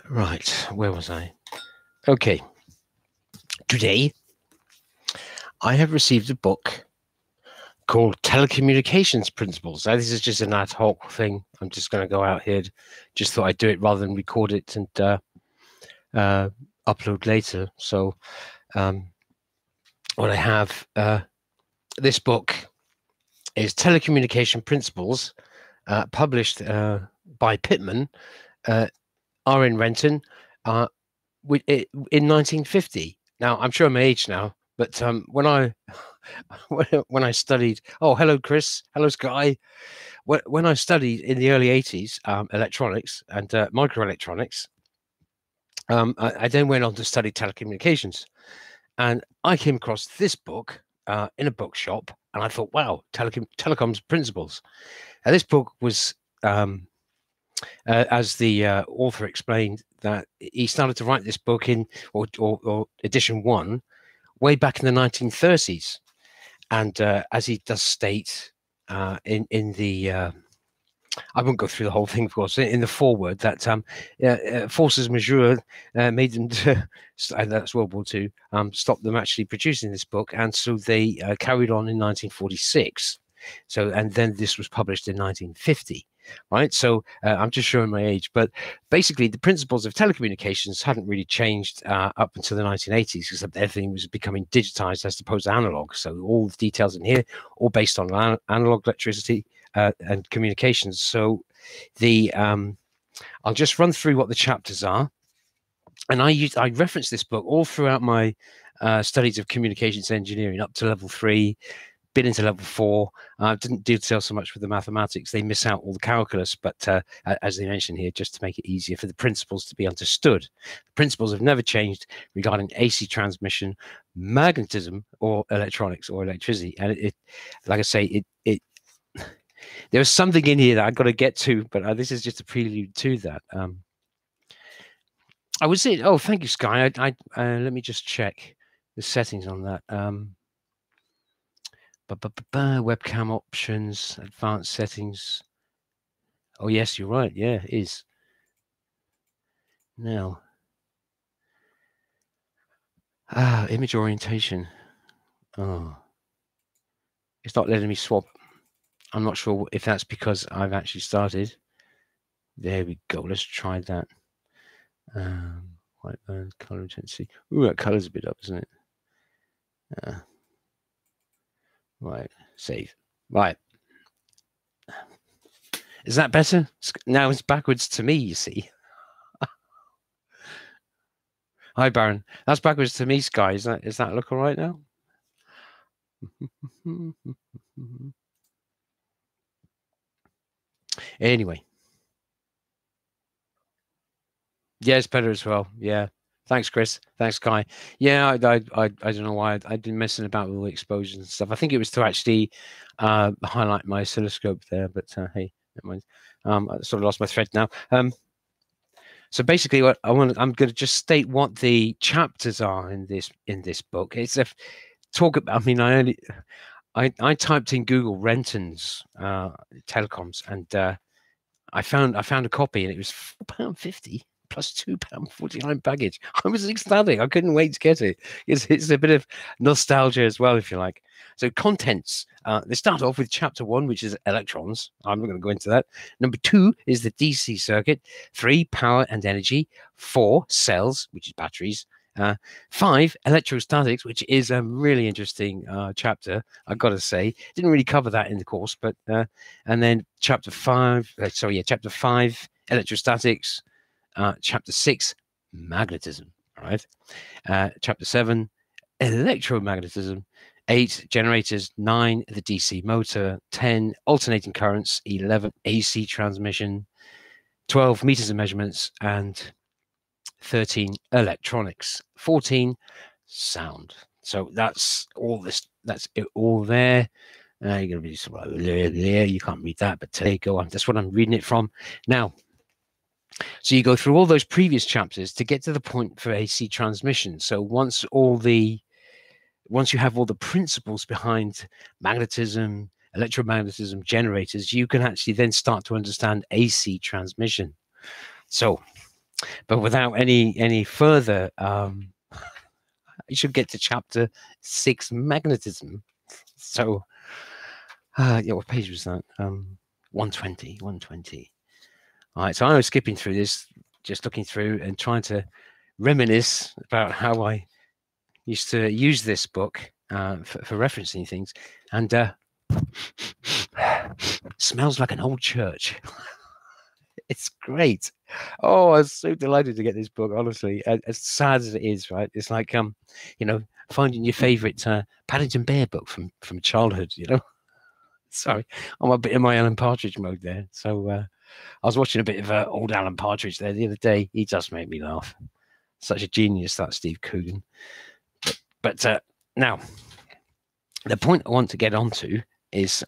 Right, where was I? Okay. Today, I have received a book called Telecommunications Principles. Now, this is just an ad hoc thing. I'm just going to go out here. Just thought I'd do it rather than record it and upload later. So what I have, this book is Telecommunication Principles, published by Pittman, R.N. Renton, in 1950. Now, I'm sure I'm age now, but when I studied, oh, hello, Chris, hello, Sky. When I studied in the early 80s, electronics and microelectronics, I then went on to study telecommunications, and I came across this book in a bookshop, and I thought, wow, telecoms principles. And this book was, as the author explained, that he started to write this book in, or edition 1, way back in the 1930s. And as he does state in the, I won't go through the whole thing, of course, in the foreword, that forces majeure made them, and that's World War II, stopped them actually producing this book. And so they carried on in 1946. So, and then this was published in 1950. Right, so I'm just showing my age, but basically the principles of telecommunications hadn't really changed up until the 1980s, except everything was becoming digitized as opposed to analog. So all the details in here, all based on analog electricity and communications. So the I'll just run through what the chapters are, and I reference this book all throughout my studies of communications engineering up to level 3. Bit into level 4. Didn't deal so much with the mathematics. They miss out all the calculus, but as they mentioned here, just to make it easier for the principles to be understood. The principles have never changed regarding AC transmission, magnetism, or electronics or electricity. And it like I say, there was something in here that I've got to get to, but this is just a prelude to that. I would say, oh, thank you, Sky. Let me just check the settings on that. Webcam options, advanced settings. Oh, yes, you're right. Yeah, it is. Now, image orientation. Oh, it's not letting me swap. I'm not sure if that's because I've actually started. There we go. Let's try that. White band, color intensity. Ooh, that color's a bit up, isn't it? Right, save. Right. Is that better? Now it's backwards to me, you see. Hi, Baron. That's backwards to me, Sky. Is that look all right now? Anyway. Yeah, it's better as well. Yeah. Thanks, Chris. Thanks, Sky. Yeah, I don't know why I've been messing about with all the exposures and stuff. I think it was to actually highlight my oscilloscope there, but hey, never mind. I sort of lost my thread now. So basically, I'm going to just state what the chapters are in this book. It's a talk about. I mean, I typed in Google Renton's telecoms, and I found a copy, and it was £4.50 plus £2.49 baggage. I was ecstatic. I couldn't wait to get it. It's a bit of nostalgia as well, if you like. So contents. They start off with chapter 1, which is electrons. I'm not going to go into that. Number 2 is the DC circuit. 3, power and energy. 4, cells, which is batteries. 5, electrostatics, which is a really interesting chapter, I've got to say. Didn't really cover that in the course, but and then chapter 5, electrostatics. Chapter 6, magnetism. All right. Chapter 7, electromagnetism. 8, generators. 9, the DC motor. 10, alternating currents. 11, AC transmission. 12, meters and measurements. And 13, electronics. 14, sound. So that's all this. That's it all there. You're going to be you can't read that, but there you go. That's what I'm reading it from now. So you go through all those previous chapters to get to the point for AC transmission. So once once you have all the principles behind magnetism, electromagnetism, generators, you can actually then start to understand AC transmission. So, but without any further, you should get to chapter 6, magnetism. So, yeah, what page was that? 120, 120. All right, so I was skipping through this, just looking through and trying to reminisce about how I used to use this book for referencing things, and smells like an old church. It's great. Oh, I was so delighted to get this book, honestly. As sad as it is, right? It's like you know, finding your favorite Paddington Bear book from childhood, you know. Sorry, I'm a bit in my Alan Partridge mode there. So I was watching a bit of old Alan Partridge there the other day. He just made me laugh. Such a genius, that Steve Coogan. But now, the point I want to get onto is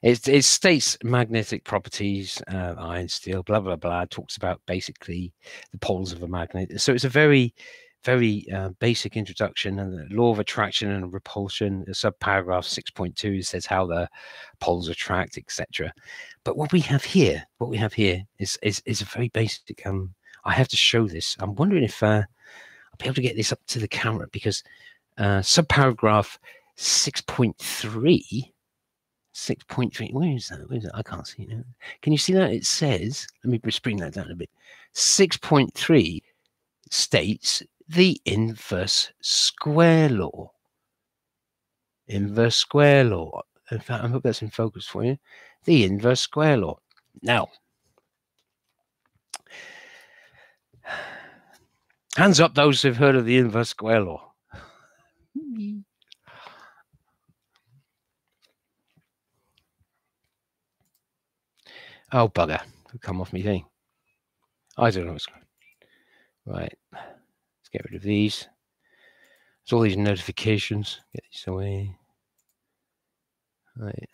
it states magnetic properties, iron, steel, blah, blah, blah. It talks about basically the poles of a magnet. So it's a very, very basic introduction, and the law of attraction and repulsion, subparagraph 6.2 says how the poles attract, etc. But what we have here is a very basic. I have to show this. I'm wondering if I'll be able to get this up to the camera, because subparagraph 6.3. 6.3. Where is that? Where is it? I can't see it. Can you see that? It says, let me just bring that down a bit. 6.3 states the inverse square law. Inverse square law. In fact, I hope that's in focus for you. The inverse square law. Now, hands up those who've heard of the inverse square law. Oh, bugger. Come off me thing. I don't know what's going on. Right. Let's get rid of these. There's all these notifications. Get these away. Right.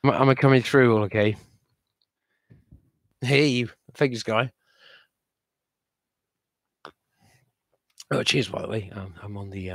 Am I coming through all okay? Hey, you figures guy. Oh, cheers, by the way. I'm on the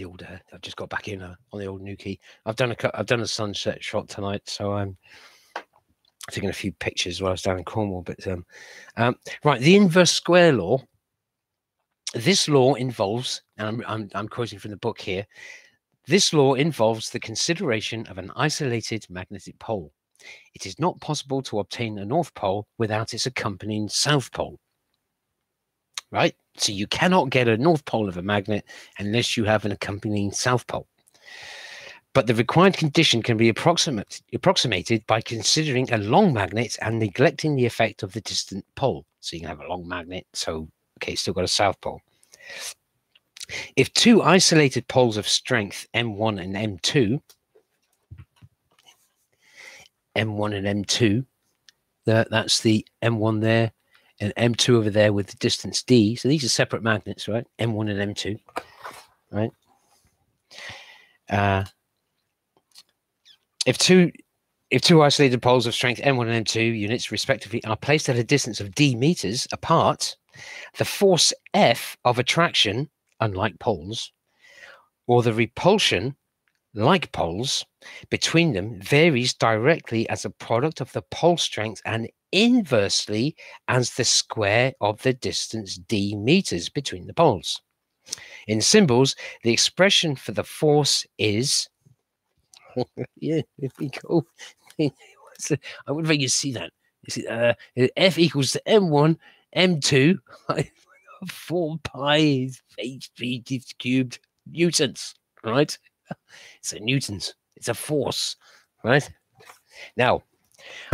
old. I've just got back in on the old Nuki. I've done a sunset shot tonight, so I'm taking a few pictures while I was down in Cornwall. But right, the inverse square law. This law involves, and I'm quoting from the book here. This law involves the consideration of an isolated magnetic pole. It is not possible to obtain a north pole without its accompanying south pole. Right? So you cannot get a north pole of a magnet unless you have an accompanying south pole. But the required condition can be approximated by considering a long magnet and neglecting the effect of the distant pole. So you can have a long magnet, so, okay, still got a south pole. If two isolated poles of strength, M1 and M2, that's the M1 there, and M2 over there with the distance D. So these are separate magnets, right? M1 and M2, right? If two isolated poles of strength M1 and M2 units respectively are placed at a distance of D meters apart, the force F of attraction, unlike poles, or the repulsion, like poles, between them varies directly as a product of the pole strength and inversely as the square of the distance D meters between the poles. In symbols, the expression for the force is yeah, there we go. I wonder if you can see that. You see, F equals to M1, M2, 4 pi h cubed newtons, right? So newtons. It's a force, right? Now,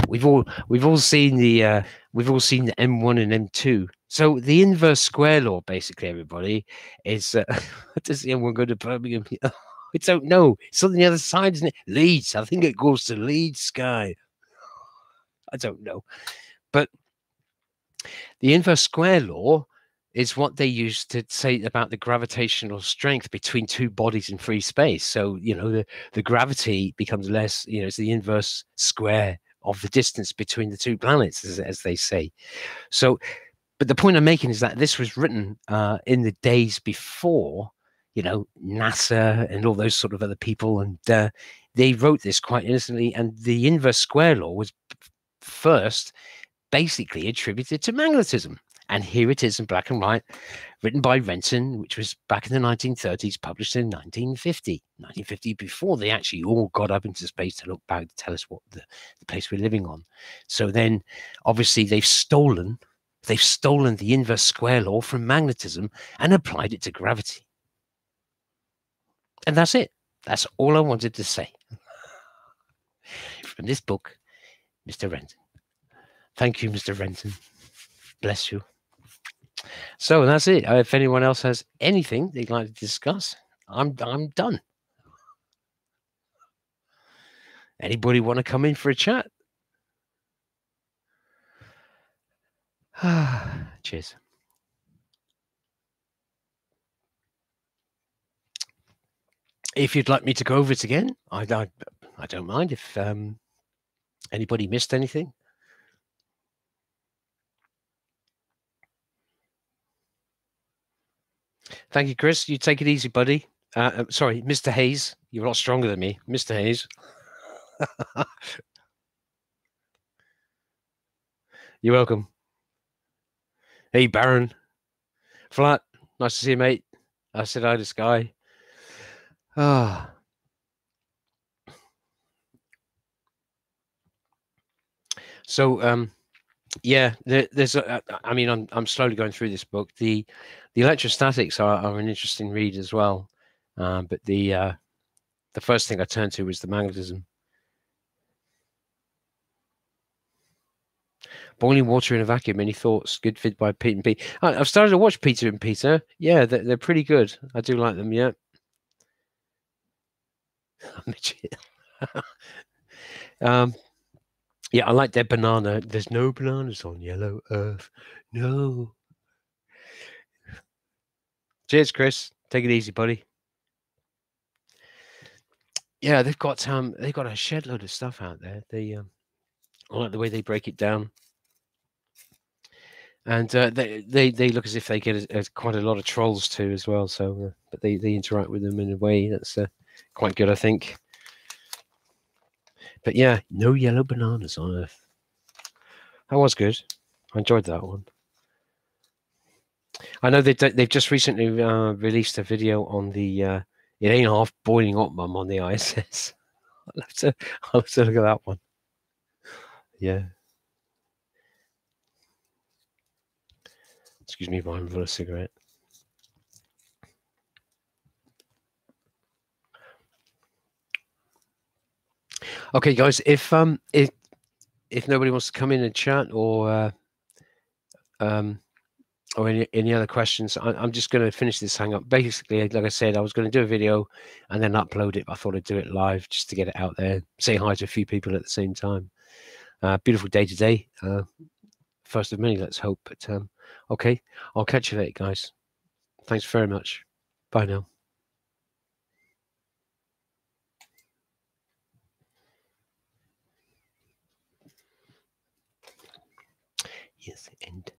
we've all seen the M1 and M2. So the inverse square law, basically, everybody, is does the M1 go to Birmingham? I don't know. It's on the other side, isn't it? Leeds. I think it goes to Leeds Sky. I don't know. But the inverse square law is what they use to say about the gravitational strength between two bodies in free space. So, you know, the gravity becomes less, you know, it's the inverse square of the distance between the two planets, as they say. So But the point I'm making is that this was written in the days before, you know, NASA and all those sort of other people, and they wrote this quite innocently. And the inverse square law was first basically attributed to magnetism. And here it is in black and white, written by Renton, which was back in the 1930s, published in 1950. 1950, before they actually all got up into space to look back to tell us what the place we're living on. So then, obviously, they've stolen the inverse square law from magnetism and applied it to gravity. And that's it. That's all I wanted to say. From this book, Mr. Renton. Thank you, Mr. Renton. Bless you. So that's it. If anyone else has anything they'd like to discuss, I'm done. Anybody want to come in for a chat? Cheers. If you'd like me to go over it again, I don't mind. If anybody missed anything. Thank you, Chris. You take it easy, buddy. Sorry, Mr. Hayes. You're a lot stronger than me, Mr. Hayes. You're welcome. Hey, Baron. Flat. Nice to see you, mate. I said hi to Sky. Ah. So, yeah, there's. I mean, I'm slowly going through this book. The electrostatics are an interesting read as well, but the first thing I turned to was the magnetism. Boiling water in a vacuum. Any thoughts? Good vid by Pete and Pete. I've started to watch Peter and Peter. Yeah, they're pretty good. I do like them. Yeah. Yeah, I like their banana. There's no bananas on yellow earth. No. Cheers, Chris. Take it easy, buddy. Yeah, they've got a shed load of stuff out there. They I like the way they break it down. And they look as if they get quite a lot of trolls too as well. So, but they interact with them in a way that's quite good, I think. But yeah, no yellow bananas on Earth. That was good. I enjoyed that one. I know they've just recently released a video on the it ain't half boiling up, mum, on the ISS. I'll have to look at that one. Yeah. Excuse me, while I'm for a cigarette. Okay, guys, if nobody wants to come in and chat or any other questions, I'm just going to finish this hang up. Basically, like I said, I was going to do a video and then upload it, but I thought I'd do it live just to get it out there, say hi to a few people at the same time. Beautiful day today. First of many, let's hope. But okay, I'll catch you later, guys. Thanks very much. Bye now. Yes, end.